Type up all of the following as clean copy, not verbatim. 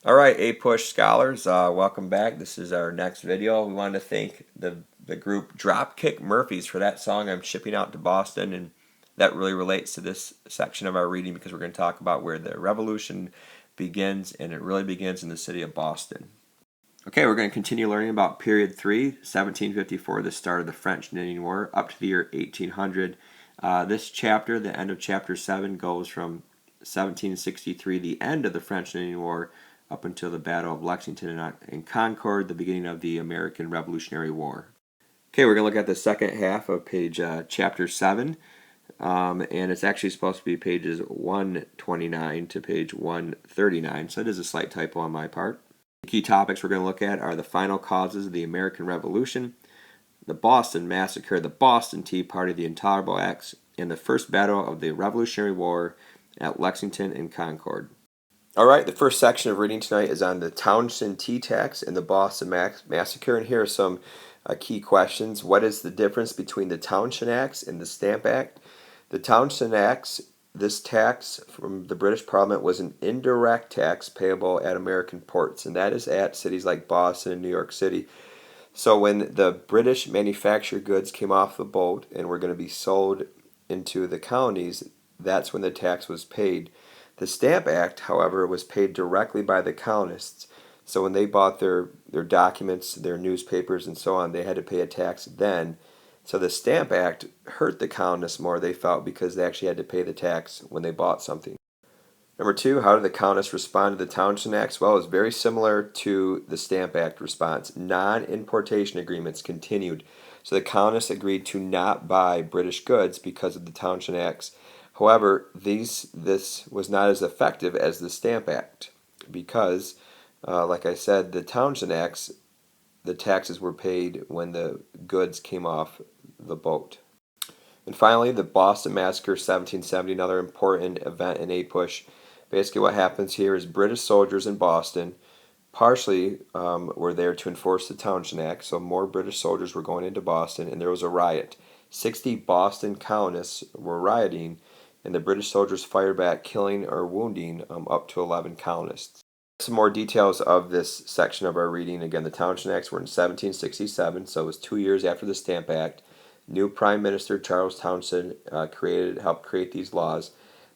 All right, A-Push scholars, welcome back. This is our next video. We wanted to thank the group Dropkick Murphys for that song I'm shipping out to Boston, and that really relates to this section of our reading because we're going to talk about where the revolution begins, and it really begins in the city of Boston. Okay, we're going to continue learning about period 3, 1754, the start of the French and Indian War, up to the year 1800. This chapter, the end of chapter 7, goes from 1763, the end of the French and Indian War, up until the Battle of Lexington and Concord, the beginning of the American Revolutionary War. Okay, we're going to look at the second half of page chapter 7, and it's actually supposed to be pages 129 to page 139, so it is a slight typo on my part. The key topics we're going to look at are the final causes of the American Revolution, the Boston Massacre, the Boston Tea Party, the Intolerable Acts, and the first battle of the Revolutionary War at Lexington and Concord. All right, the first section of reading tonight is on the Townshend Tea Tax and the Boston Massacre, and here are some key questions. What is the difference between the Townshend Acts and the Stamp Act? The Townshend Acts, this tax from the British Parliament, was an indirect tax payable at American ports, and that is at cities like Boston and New York City. So when the British manufactured goods came off the boat and were going to be sold into the colonies, that's when the tax was paid. The Stamp Act, however, was paid directly by the colonists. So when they bought their documents, their newspapers, and so on, they had to pay a tax then. So the Stamp Act hurt the colonists more, they felt, because they actually had to pay the tax when they bought something. Number 2, how did the colonists respond to the Townshend Acts? Well, it was very similar to the Stamp Act response. Non-importation agreements continued. So the colonists agreed to not buy British goods because of the Townshend Acts. However, this was not as effective as the Stamp Act because, like I said, the Townshend Acts, the taxes were paid when the goods came off the boat. And finally, the Boston Massacre 1770, another important event in A-Push. Basically what happens here is British soldiers in Boston partially were there to enforce the Townshend Act, so more British soldiers were going into Boston, and there was a riot. 60 Boston colonists were rioting, and the British soldiers fired back, killing or wounding up to 11 colonists. Some more details of this section of our reading. Again, the Townshend Acts were in 1767, so it was 2 years after the Stamp Act. New Prime Minister Charles Townshend helped create these laws.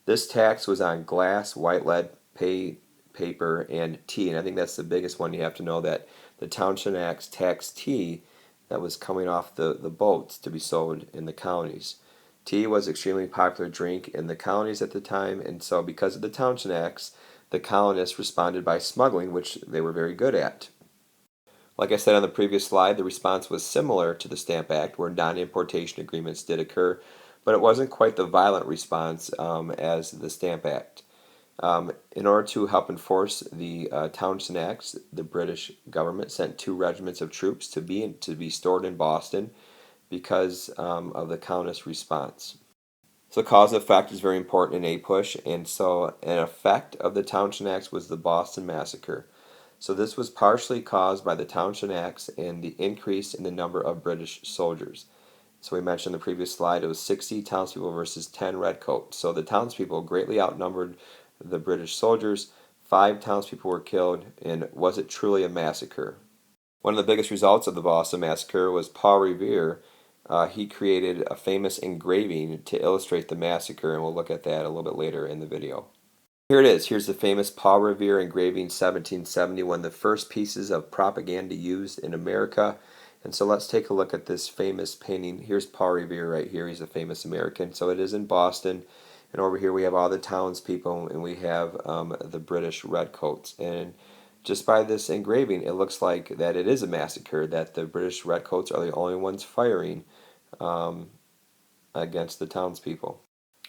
This tax was on glass, white lead, paper, and tea, and I think that's the biggest one. You have to know that the Townshend Acts taxed tea that was coming off the boats to be sold in the colonies. Tea was an extremely popular drink in the colonies at the time, and so because of the Townshend Acts, the colonists responded by smuggling, which they were very good at. Like I said on the previous slide, the response was similar to the Stamp Act, where non-importation agreements did occur, but it wasn't quite the violent response as the Stamp Act. In order to help enforce the Townshend Acts, the British government sent 2 regiments of troops to be stored in Boston because of the colonist response. So cause and effect is very important in A-Push, and so an effect of the Townshend Acts was the Boston Massacre. So this was partially caused by the Townshend Acts and the increase in the number of British soldiers. So we mentioned in the previous slide, it was 60 townspeople versus 10 redcoats. So the townspeople greatly outnumbered the British soldiers. 5 townspeople were killed, and was it truly a massacre? One of the biggest results of the Boston Massacre was Paul Revere. He created a famous engraving to illustrate the massacre, and we'll look at that a little bit later in the video. Here it is. Here's the famous Paul Revere engraving, 1770, one of the first pieces of propaganda used in America. And so let's take a look at this famous painting. Here's Paul Revere right here. He's a famous American. So it is in Boston. And over here we have all the townspeople, and we have the British redcoats. And just by this engraving, it looks like that it is a massacre, that the British redcoats are the only ones firing against the townspeople.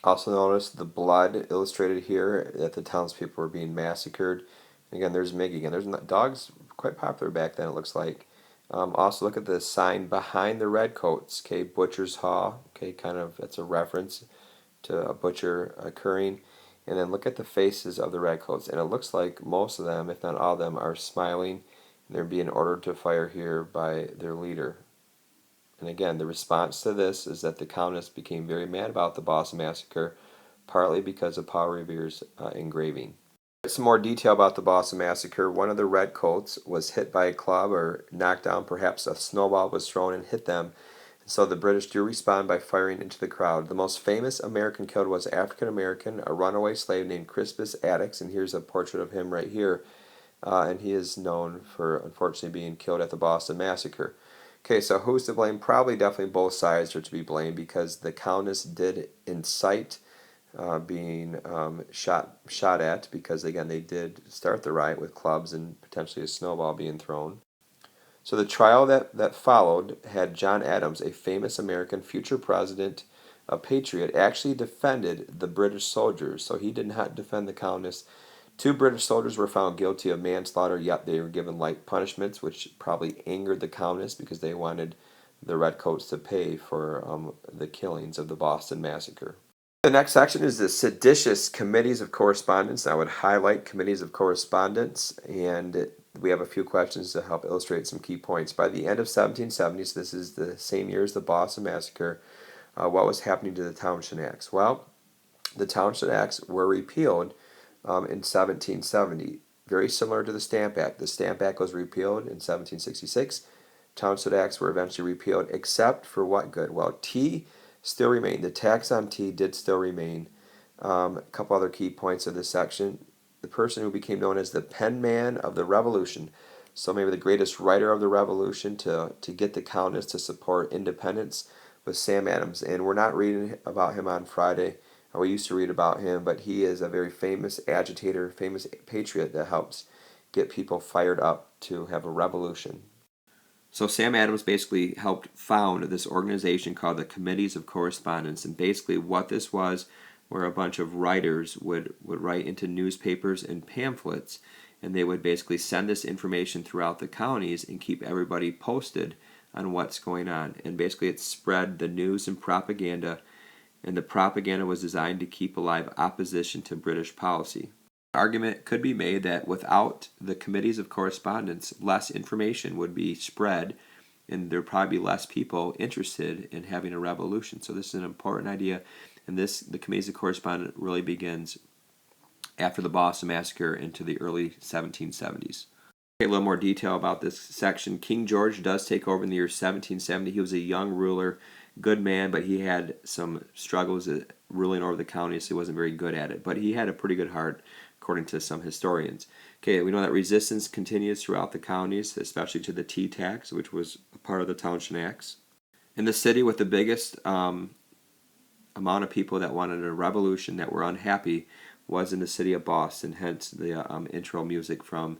Also notice the blood illustrated here, that the townspeople were being massacred. Again, there's Miggy. Again, there's dogs quite popular back then, it looks like. Also look at the sign behind the redcoats, okay, Butcher's Hall, okay, kind of, that's a reference to a butcher occurring. And then look at the faces of the redcoats, and it looks like most of them, if not all of them, are smiling, and they're being ordered to fire here by their leader. And again, the response to this is that the colonists became very mad about the Boston Massacre, partly because of Paul Revere's engraving. Some more detail about the Boston Massacre. One of the redcoats was hit by a club or knocked down. Perhaps a snowball was thrown and hit them. And so the British do respond by firing into the crowd. The most famous American killed was African American, a runaway slave named Crispus Attucks. And here's a portrait of him right here. And he is known for, unfortunately, being killed at the Boston Massacre. Okay, so who's to blame? Probably definitely both sides are to be blamed because the Countess did incite being shot at, because again they did start the riot with clubs and potentially a snowball being thrown. So the trial that followed had John Adams, a famous American future president, a patriot, actually defended the British soldiers. So he did not defend the Countess. 2 British soldiers were found guilty of manslaughter, yet they were given light punishments, which probably angered the Countess because they wanted the redcoats to pay for the killings of the Boston Massacre. The next section is the seditious committees of correspondence. I would highlight committees of correspondence, and we have a few questions to help illustrate some key points. By the end of 1770, so this is the same year as the Boston Massacre, what was happening to the Townshend Acts? Well, the Townshend Acts were repealed in 1770, very similar to the Stamp Act. The Stamp Act was repealed in 1766. Townshend Acts were eventually repealed, except for what good? Well, tea still remained. The tax on tea did still remain. A couple other key points of this section. The person who became known as the penman of the Revolution, so maybe the greatest writer of the Revolution to get the Countess to support independence, was Sam Adams. And we're not reading about him on Friday. We used to read about him, but he is a very famous agitator, famous patriot that helps get people fired up to have a revolution. So Sam Adams basically helped found this organization called the Committees of Correspondence, and basically what this was, where a bunch of writers would write into newspapers and pamphlets, and they would basically send this information throughout the counties and keep everybody posted on what's going on. And basically it spread the news and propaganda, and the propaganda was designed to keep alive opposition to British policy. Argument could be made that without the committees of correspondence, less information would be spread, and there would probably be less people interested in having a revolution. So this is an important idea, and the committees of correspondence really begins after the Boston Massacre into the early 1770s. Okay, a little more detail about this section. King George does take over in the year 1770. He was a young ruler, good man, but he had some struggles ruling over the county, so he wasn't very good at it. But he had a pretty good heart, according to some historians. Okay, we know that resistance continues throughout the counties, especially to the tea tax, which was a part of the Townshend Acts. In the city with the biggest amount of people that wanted a revolution, that were unhappy, was in the city of Boston, hence the intro music from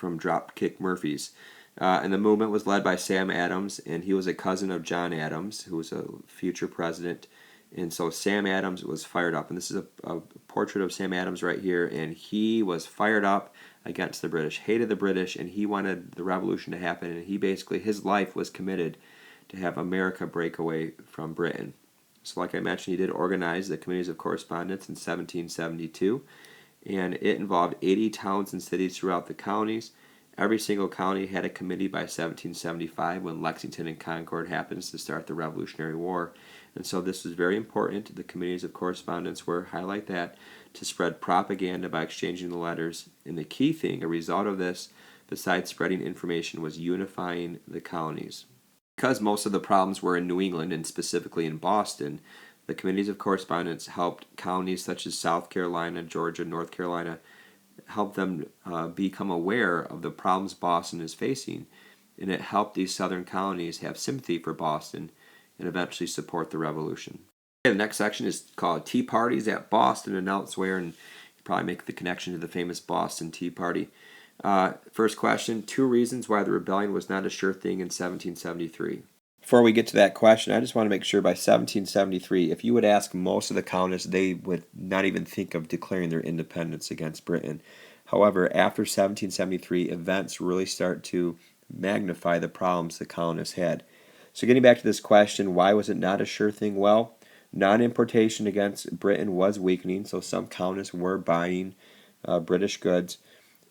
Dropkick Murphys. And the movement was led by Sam Adams, and he was a cousin of John Adams, who was a future president. And so Sam Adams was fired up, and this is a portrait of Sam Adams right here, and he was fired up against the British, hated the British, and he wanted the revolution to happen, and he basically, his life was committed to have America break away from Britain. So like I mentioned, he did organize the Committees of Correspondence in 1772, and it involved 80 towns and cities throughout the counties. Every single county had a committee by 1775 when Lexington and Concord happens to start the Revolutionary War. And so this was very important. The Committees of Correspondence were, highlight that, to spread propaganda by exchanging the letters. And the key thing, a result of this, besides spreading information, was unifying the counties. Because most of the problems were in New England, and specifically in Boston, the Committees of Correspondence helped counties such as South Carolina, Georgia, North Carolina, help them become aware of the problems Boston is facing. And it helped these southern counties have sympathy for Boston and eventually support the revolution. Okay, the next section is called Tea Parties at Boston and Elsewhere, and you probably make the connection to the famous Boston Tea Party. First question, 2 reasons why the rebellion was not a sure thing in 1773. Before we get to that question, I just want to make sure by 1773, if you would ask most of the counties, they would not even think of declaring their independence against Britain. However, after 1773, events really start to magnify the problems the colonists had. So getting back to this question, why was it not a sure thing? Well, non-importation against Britain was weakening, so some colonists were buying British goods,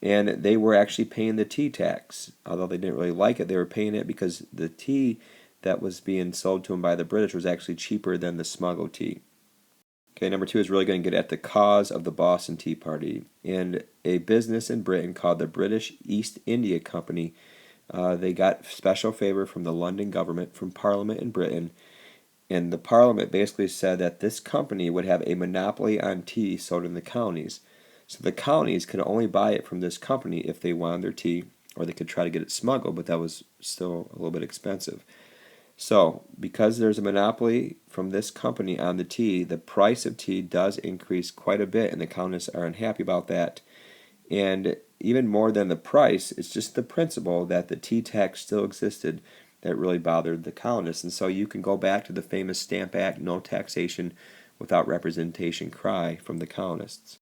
and they were actually paying the tea tax. Although they didn't really like it, they were paying it because the tea that was being sold to them by the British was actually cheaper than the smuggled tea. Okay, number 2 is really going to get at the cause of the Boston Tea Party. And a business in Britain called the British East India Company, they got special favor from the London government, from Parliament in Britain, and the Parliament basically said that this company would have a monopoly on tea sold in the counties. So the counties could only buy it from this company if they wanted their tea, or they could try to get it smuggled, but that was still a little bit expensive. So, because there's a monopoly from this company on the tea, the price of tea does increase quite a bit, and the counties are unhappy about that. And even more than the price, it's just the principle that the tea tax still existed that really bothered the colonists. And so you can go back to the famous Stamp Act, no taxation without representation cry from the colonists.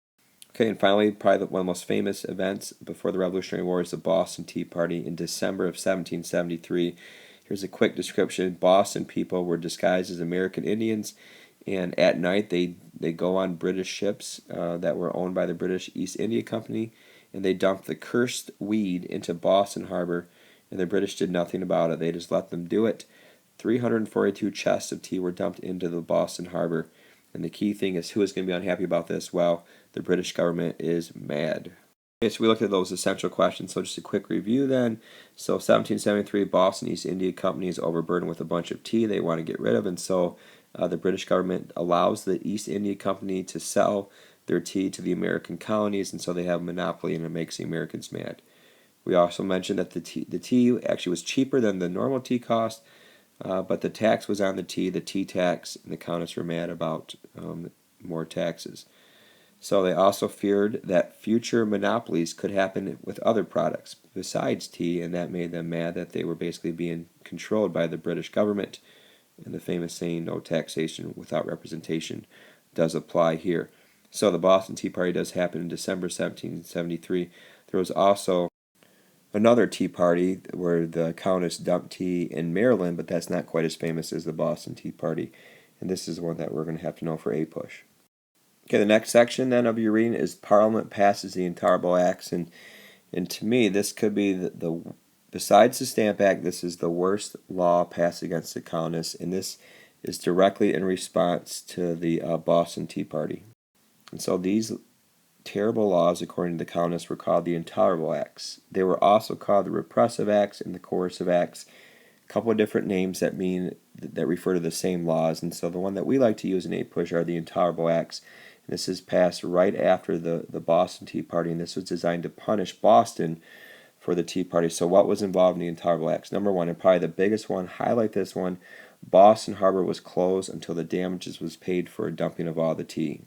Okay, and finally, probably one of the most famous events before the Revolutionary War is the Boston Tea Party in December of 1773. Here's a quick description. Boston people were disguised as American Indians, and at night they go on British ships that were owned by the British East India Company, and they dumped the cursed weed into Boston Harbor, and the British did nothing about it. They just let them do it. 342 chests of tea were dumped into the Boston Harbor, and the key thing is, who is going to be unhappy about this? Well, the British government is mad. Okay, so we looked at those essential questions. So just a quick review then. So 1773, Boston East India Company is overburdened with a bunch of tea they want to get rid of, and so the British government allows the East India Company to sell their tea to the American colonies, and so they have a monopoly, and it makes the Americans mad. We also mentioned that the tea actually was cheaper than the normal tea cost, but the tax was on the tea tax, and the colonists were mad about more taxes. So they also feared that future monopolies could happen with other products besides tea, and that made them mad that they were basically being controlled by the British government. And the famous saying, no taxation without representation, does apply here. So the Boston Tea Party does happen in December 1773. There was also another tea party where the colonists dumped tea in Maryland, but that's not quite as famous as the Boston Tea Party. And this is one that we're going to have to know for APUSH. Okay, the next section then of your reading is Parliament passes the Intolerable Acts, and to me this could be the besides the Stamp Act, this is the worst law passed against the colonists, and this is directly in response to the Boston Tea Party. And so these terrible laws, according to the colonists, were called the Intolerable Acts. They were also called the Repressive Acts and the Coercive Acts. A couple of different names that refer to the same laws, and so the one that we like to use in APUSH are the Intolerable Acts. This is passed right after the Boston Tea Party, and this was designed to punish Boston for the Tea Party. So what was involved in the Intolerable Acts? Number one, and probably the biggest one, highlight this one, Boston Harbor was closed until the damages was paid for dumping of all the tea.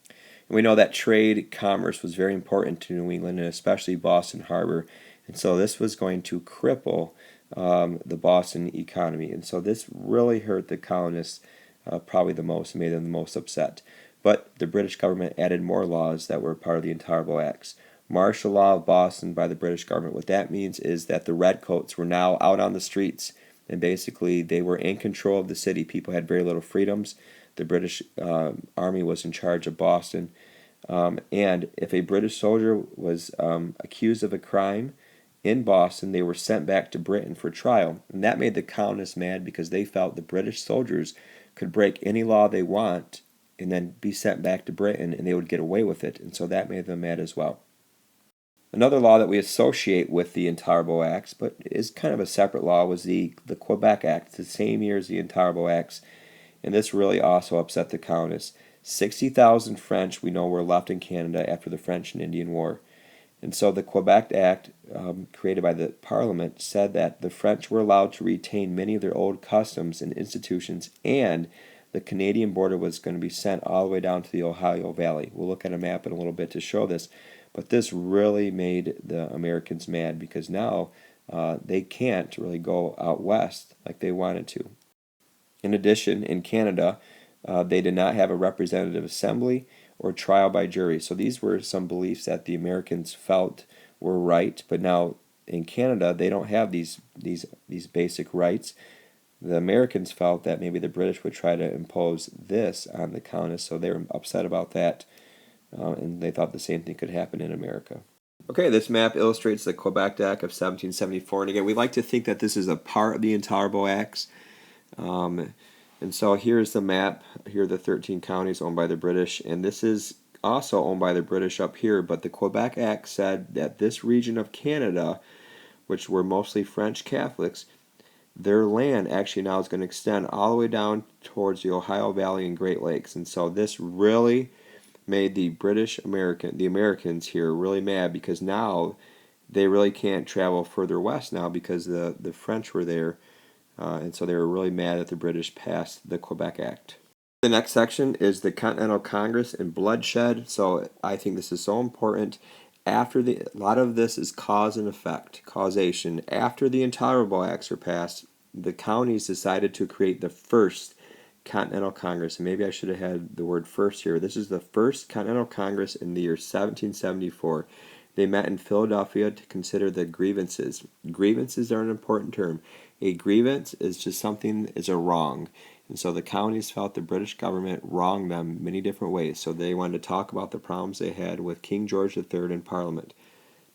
And we know that trade, commerce was very important to New England, and especially Boston Harbor. And so this was going to cripple the Boston economy. And so this really hurt the colonists probably the most, made them the most upset. But the British government added more laws that were part of the Intolerable Acts. Martial law of Boston by the British government. What that means is that the redcoats were now out on the streets, and basically they were in control of the city. People had very little freedoms. The British Army was in charge of Boston. And if a British soldier was accused of a crime in Boston, they were sent back to Britain for trial. And that made the colonists mad because they felt the British soldiers could break any law they want and then be sent back to Britain, and they would get away with it. And so that made them mad as well. Another law that we associate with the Intolerable Acts, but is kind of a separate law, was the Quebec Act. It's the same year as the Intolerable Acts, and this really also upset the colonists. 60,000 French, we know, were left in Canada after the French and Indian War. And so the Quebec Act, created by the Parliament, said that the French were allowed to retain many of their old customs and institutions, and the Canadian border was going to be sent all the way down to the Ohio Valley. We'll look at a map in a little bit to show this. But this really made the Americans mad because now they can't really go out west like they wanted to. In addition, in Canada, they did not have a representative assembly or trial by jury. So these were some beliefs that the Americans felt were right, but now in Canada they don't have these basic rights. The Americans felt that maybe the British would try to impose this on the colonists, so they were upset about that, and they thought the same thing could happen in America. Okay, this map illustrates the Quebec Act of 1774, and again, we like to think that this is a part of the Intolerable Acts. And so here's the map. Here are the 13 counties owned by the British, and this is also owned by the British up here, but the Quebec Act said that this region of Canada, which were mostly French Catholics, their land actually now is going to extend all the way down towards the Ohio Valley and Great Lakes. And so this really made the Americans here really mad, because now they really can't travel further west now because the French were there. And so they were really mad that the British passed the Quebec Act. The next section is the Continental Congress and bloodshed. So I think this is so important. A lot of this is cause and effect, causation. After the Intolerable Acts were passed, the counties decided to create the first Continental Congress. And maybe I should have had the word first here. This is the first Continental Congress in the year 1774. They met in Philadelphia to consider the grievances. Grievances are an important term. A grievance is just something is a wrong. And so the counties felt the British government wronged them many different ways. So they wanted to talk about the problems they had with King George III in Parliament.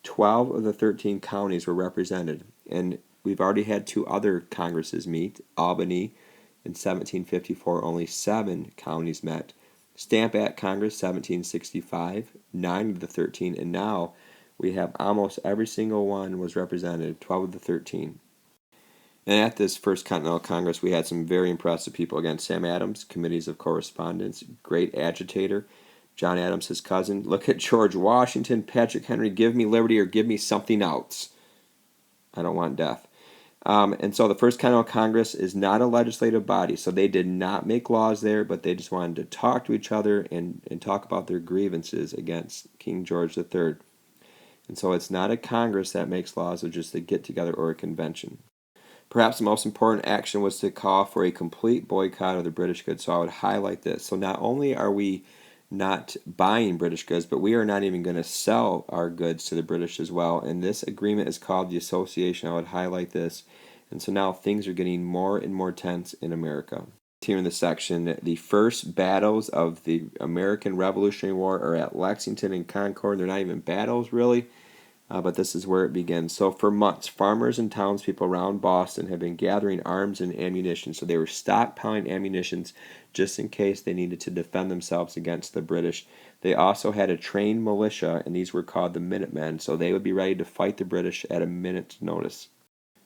12 of the 13 counties were represented. And we've already had 2 other congresses meet. Albany in 1754, only 7 counties met. Stamp Act Congress 1765, 9 of the 13. And now we have almost every single one was represented, 12 of the 13. And at this first Continental Congress, we had some very impressive people. Again, Sam Adams, Committees of Correspondence, great agitator. John Adams, his cousin. Look at George Washington, Patrick Henry, give me liberty or give me something else. I don't want death. And so the first Continental Congress is not a legislative body, so they did not make laws there, but they just wanted to talk to each other and talk about their grievances against King George III. And so it's not a Congress that makes laws, it's just a get-together or a convention. Perhaps the most important action was to call for a complete boycott of the British goods. So I would highlight this. So not only are we not buying British goods, but we are not even going to sell our goods to the British as well. And this agreement is called the Association. I would highlight this. And so now things are getting more and more tense in America. Here in this section, the first battles of the American Revolutionary War are at Lexington and Concord. They're not even battles, really. But this is where it begins. So for months, farmers and townspeople around Boston have been gathering arms and ammunition. So they were stockpiling ammunitions just in case they needed to defend themselves against the British. They also had a trained militia, and these were called the Minutemen. So they would be ready to fight the British at a minute's notice.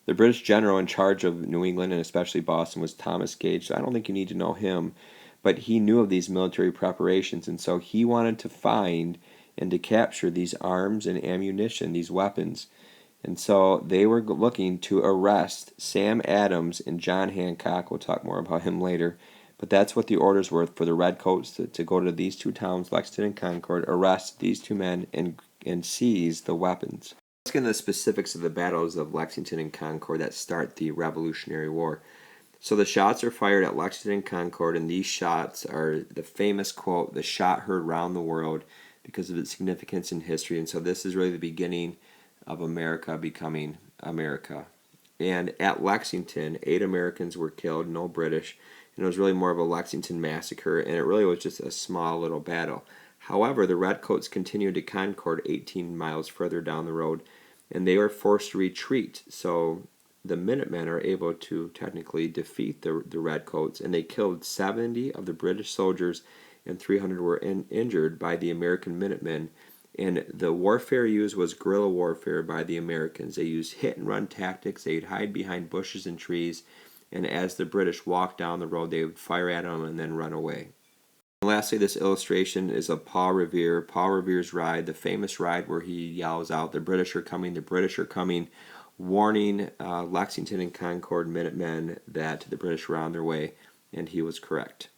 The British general in charge of New England, and especially Boston, was Thomas Gage. So I don't think you need to know him, but he knew of these military preparations, and so he wanted to find and to capture these arms and ammunition, these weapons. And so they were looking to arrest Sam Adams and John Hancock. We'll talk more about him later. But that's what the orders were for the Redcoats to go to these 2 towns, Lexington and Concord, arrest these 2 men, and seize the weapons. Let's get into the specifics of the battles of Lexington and Concord that start the Revolutionary War. So the shots are fired at Lexington and Concord, and these shots are the famous quote, "The shot heard round the world," because of its significance in history. And so this is really the beginning of America becoming America. And at Lexington, 8 Americans were killed, no British. And it was really more of a Lexington massacre, and it really was just a small little battle. However, the Redcoats continued to Concord 18 miles further down the road, and they were forced to retreat. So the Minutemen are able to technically defeat the Redcoats, and they killed 70 of the British soldiers, and 300 were injured by the American Minutemen. And the warfare used was guerrilla warfare by the Americans. They used hit-and-run tactics. They'd hide behind bushes and trees, and as the British walked down the road, they would fire at them and then run away. And lastly, this illustration is of Paul Revere. Paul Revere's ride, the famous ride where he yells out, "The British are coming, the British are coming," warning Lexington and Concord Minutemen that the British were on their way, and he was correct.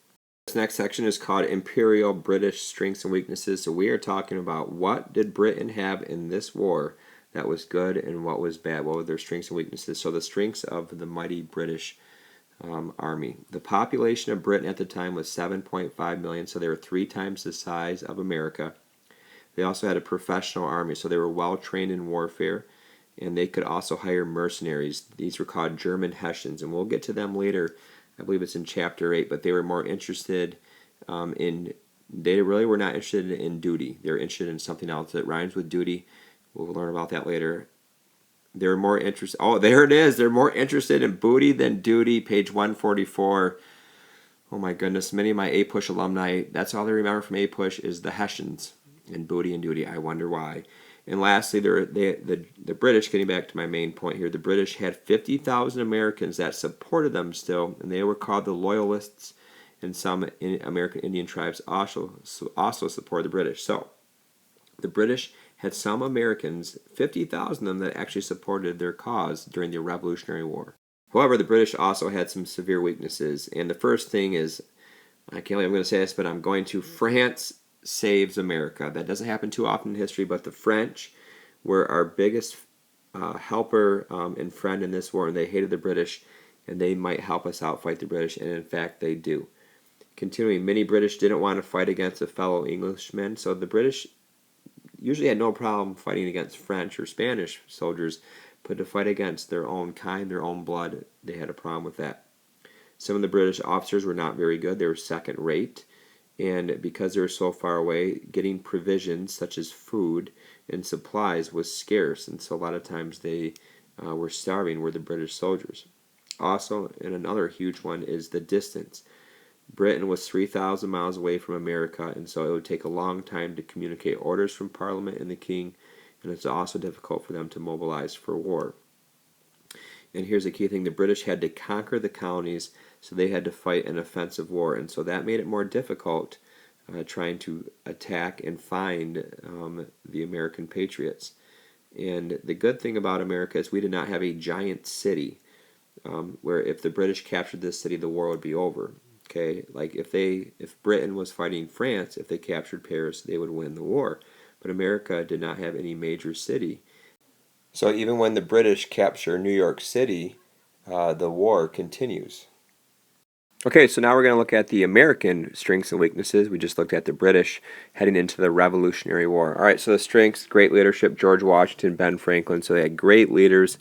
This next section is called Imperial British Strengths and Weaknesses. So we are talking about what did Britain have in this war that was good and what was bad. What were their strengths and weaknesses? So the strengths of the mighty British army. The population of Britain at the time was 7.5 million, so they were 3 times the size of America. They also had a professional army, so they were well trained in warfare, and they could also hire mercenaries. These were called German Hessians, and we'll get to them later. I believe it's in chapter 8, but they were more interested they really were not interested in duty. They were interested in something else that rhymes with duty. We'll learn about that later. They're more interested, oh, there it is. They're more interested in booty than duty, page 144. Oh my goodness, many of my APUSH alumni, that's all they remember from APUSH is the Hessians and Booty and Duty. I wonder why. And lastly, the British, getting back to my main point here, the British had 50,000 Americans that supported them still, and they were called the Loyalists, and some American Indian tribes also support the British. So the British had some Americans, 50,000 of them, that actually supported their cause during the Revolutionary War. However, the British also had some severe weaknesses, and the first thing is, I can't believe I'm going to say this, but I'm going to, France saves America. That doesn't happen too often in history, but the French were our biggest helper and friend in this war, and they hated the British, and they might help us out fight the British, and in fact they do. Continuing, many British didn't want to fight against a fellow Englishman, so the British usually had no problem fighting against French or Spanish soldiers, but to fight against their own kind, their own blood, they had a problem with that. Some of the British officers were not very good. They were second rate, and because they were so far away, getting provisions such as food and supplies was scarce, and so a lot of times they were starving, were the British soldiers. Also, and another huge one is the distance. Britain was 3,000 miles away from America, and so it would take a long time to communicate orders from Parliament and the King, and it's also difficult for them to mobilize for war. And here's the key thing, the British had to conquer the colonies, so they had to fight an offensive war, and so that made it more difficult trying to attack and find the American patriots. And the good thing about America is we did not have a giant city where if the British captured this city, the war would be over. Okay, like if Britain was fighting France, if they captured Paris, they would win the war. But America did not have any major city. So even when the British capture New York City, the war continues. Okay, so now we're going to look at the American strengths and weaknesses. We just looked at the British heading into the Revolutionary War. All right, so the strengths, great leadership, George Washington, Ben Franklin. So they had great leaders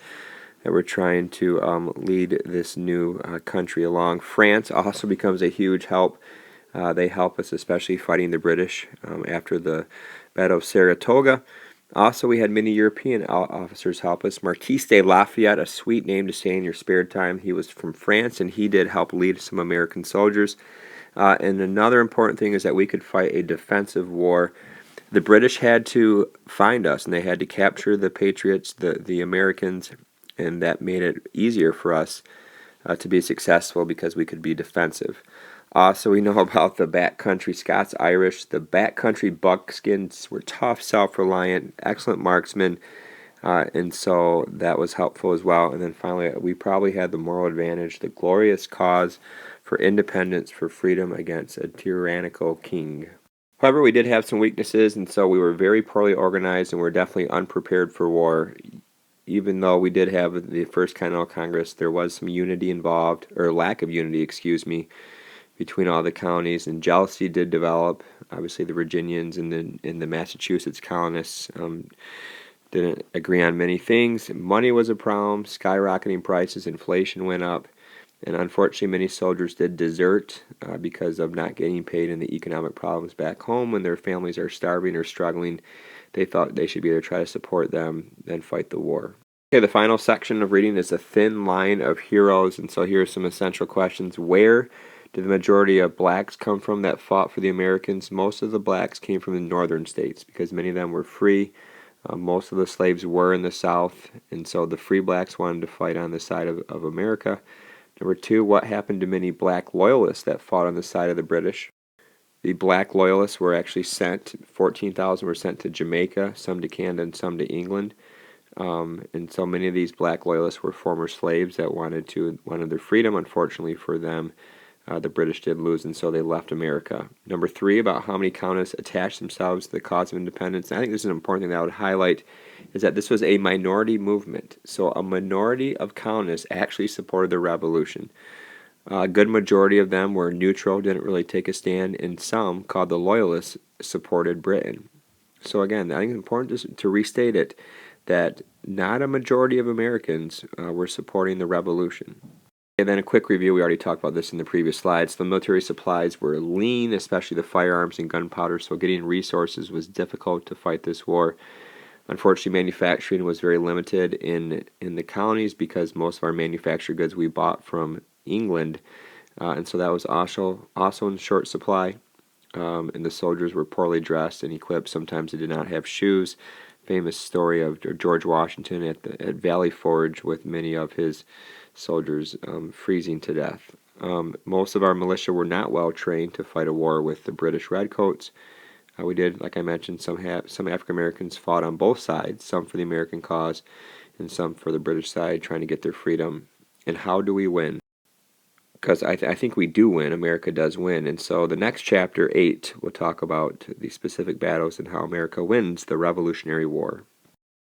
that were trying to lead this new country along. France also becomes a huge help. They help us, especially fighting the British after the Battle of Saratoga. Also, we had many European officers help us. Marquis de Lafayette, a sweet name to say in your spare time. He was from France, and he did help lead some American soldiers. And another important thing is that we could fight a defensive war. The British had to find us, and they had to capture the Patriots, the Americans, and that made it easier for us to be successful because we could be defensive. So we know about the backcountry Scots-Irish. The backcountry Buckskins were tough, self-reliant, excellent marksmen, and so that was helpful as well. And then finally, we probably had the moral advantage, the glorious cause for independence, for freedom against a tyrannical king. However, we did have some weaknesses, and so we were very poorly organized, and we were definitely unprepared for war. Even though we did have the First Continental Congress, there was some unity involved, or lack of unity, excuse me, between all the colonies, and jealousy did develop. Obviously, the Virginians and the Massachusetts colonists didn't agree on many things. Money was a problem, skyrocketing prices, inflation went up, and unfortunately, many soldiers did desert because of not getting paid and the economic problems back home. When their families are starving or struggling, they thought they should be there to try to support them than fight the war. Okay, the final section of reading is a thin line of heroes, and so here are some essential questions. Where did the majority of blacks come from that fought for the Americans? Most of the blacks came from the northern states because many of them were free. Most of the slaves were in the South, and so the free blacks wanted to fight on the side of America. Number two, what happened to many black loyalists that fought on the side of the British? The black loyalists were actually sent, 14,000 were sent to Jamaica, some to Canada and some to England. And so many of these black loyalists were former slaves that wanted their freedom. Unfortunately for them, the British did lose, and so they left America. Number three, about how many colonists attached themselves to the cause of independence. And I think this is an important thing that I would highlight, is that this was a minority movement. So a minority of colonists actually supported the revolution. A good majority of them were neutral, didn't really take a stand, and some, called the Loyalists, supported Britain. So again, I think it's important to restate it, that not a majority of Americans were supporting the revolution. And then a quick review, we already talked about this in the previous slides. The military supplies were lean, especially the firearms and gunpowder, so getting resources was difficult to fight this war. Unfortunately, manufacturing was very limited in the colonies because most of our manufactured goods we bought from England and so that was also in short supply. And the soldiers were poorly dressed and equipped. Sometimes they did not have shoes. Famous story of George Washington at Valley Forge with many of his soldiers freezing to death. Most of our militia were not well trained to fight a war with the British Redcoats. We did, like I mentioned, some African Americans fought on both sides, some for the American cause and some for the British side, trying to get their freedom. And how do we win? Because I think we do win. America does win. And so the next chapter, 8, will talk about the specific battles and how America wins the Revolutionary War.